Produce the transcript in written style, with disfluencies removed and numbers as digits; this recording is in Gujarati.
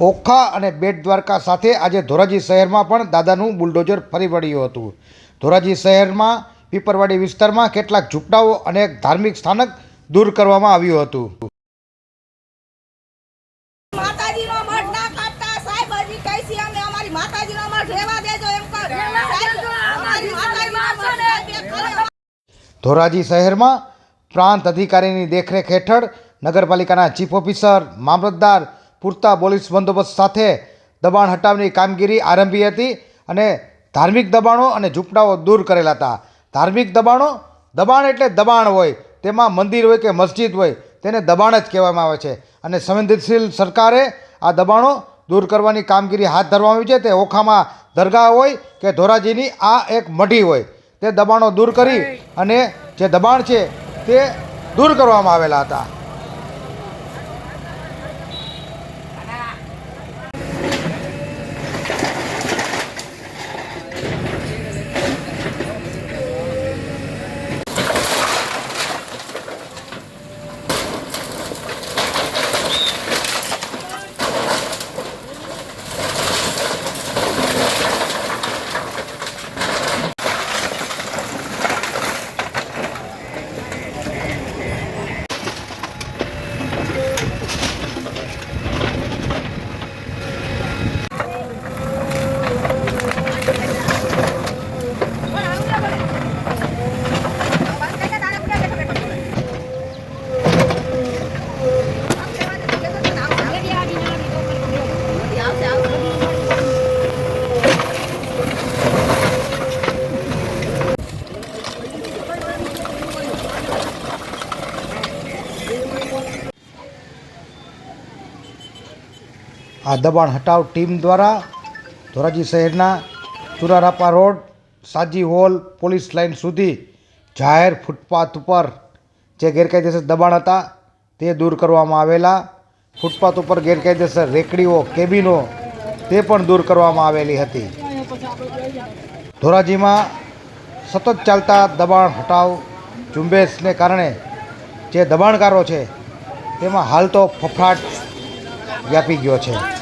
ઓખા અને બેટ દ્વારકા સાથે આજે ધોરાજી શહેરમાં પણ દાદાનું બુલડોઝર ફરી વળ્યું હતું। ધોરાજી શહેરમાં પીપરવાડી વિસ્તારમાં કેટલાક ઝૂંપડાઓ અને એક ધાર્મિક સ્થાનક દૂર કરવામાં આવ્યું હતું। ધોરાજી શહેરમાં પ્રાંત અધિકારીની દેખરેખ હેઠળ નગરપાલિકાના ચીફ ઓફિસર, મામલતદાર પૂરતા પોલીસ બંદોબસ્ત સાથે દબાણ હટાવની કામગીરી આરંભી હતી અને ધાર્મિક દબાણો અને ઝૂંપડાઓ દૂર કરેલા હતા। ધાર્મિક દબાણ એટલે દબાણ હોય, તેમાં મંદિર હોય કે મસ્જિદ હોય તેને દબાણ જ કહેવામાં આવે છે અને સંવેદનશીલ સરકારે આ દબાણો દૂર કરવાની કામગીરી હાથ ધરવામાં આવી છે। તે ઓખામાં દરગાહ હોય કે ધોરાજીની આ એક મઢી હોય, તે દબાણો દૂર કરી અને જે દબાણ છે તે દૂર કરવામાં આવેલા હતા। આ દબાણ હટાવ ટીમ દ્વારા ધોરાજી શહેરના ચુરારાપા રોડ, સાજી હોલ, પોલીસ લાઇન સુધી જાહેર ફૂટપાથ ઉપર જે ગેરકાયદેસર દબાણ હતા તે દૂર કરવામાં આવેલા। ફૂટપાથ ઉપર ગેરકાયદેસર રેકડીઓ, કેબિનો તે પણ દૂર કરવામાં આવેલી હતી। ધોરાજીમાં સતત ચાલતા દબાણ હટાવ ઝુંબેશને કારણે જે દબાણકારો છે તેમાં હાલ તો ફફડાટ વ્યાપી ગયો છે।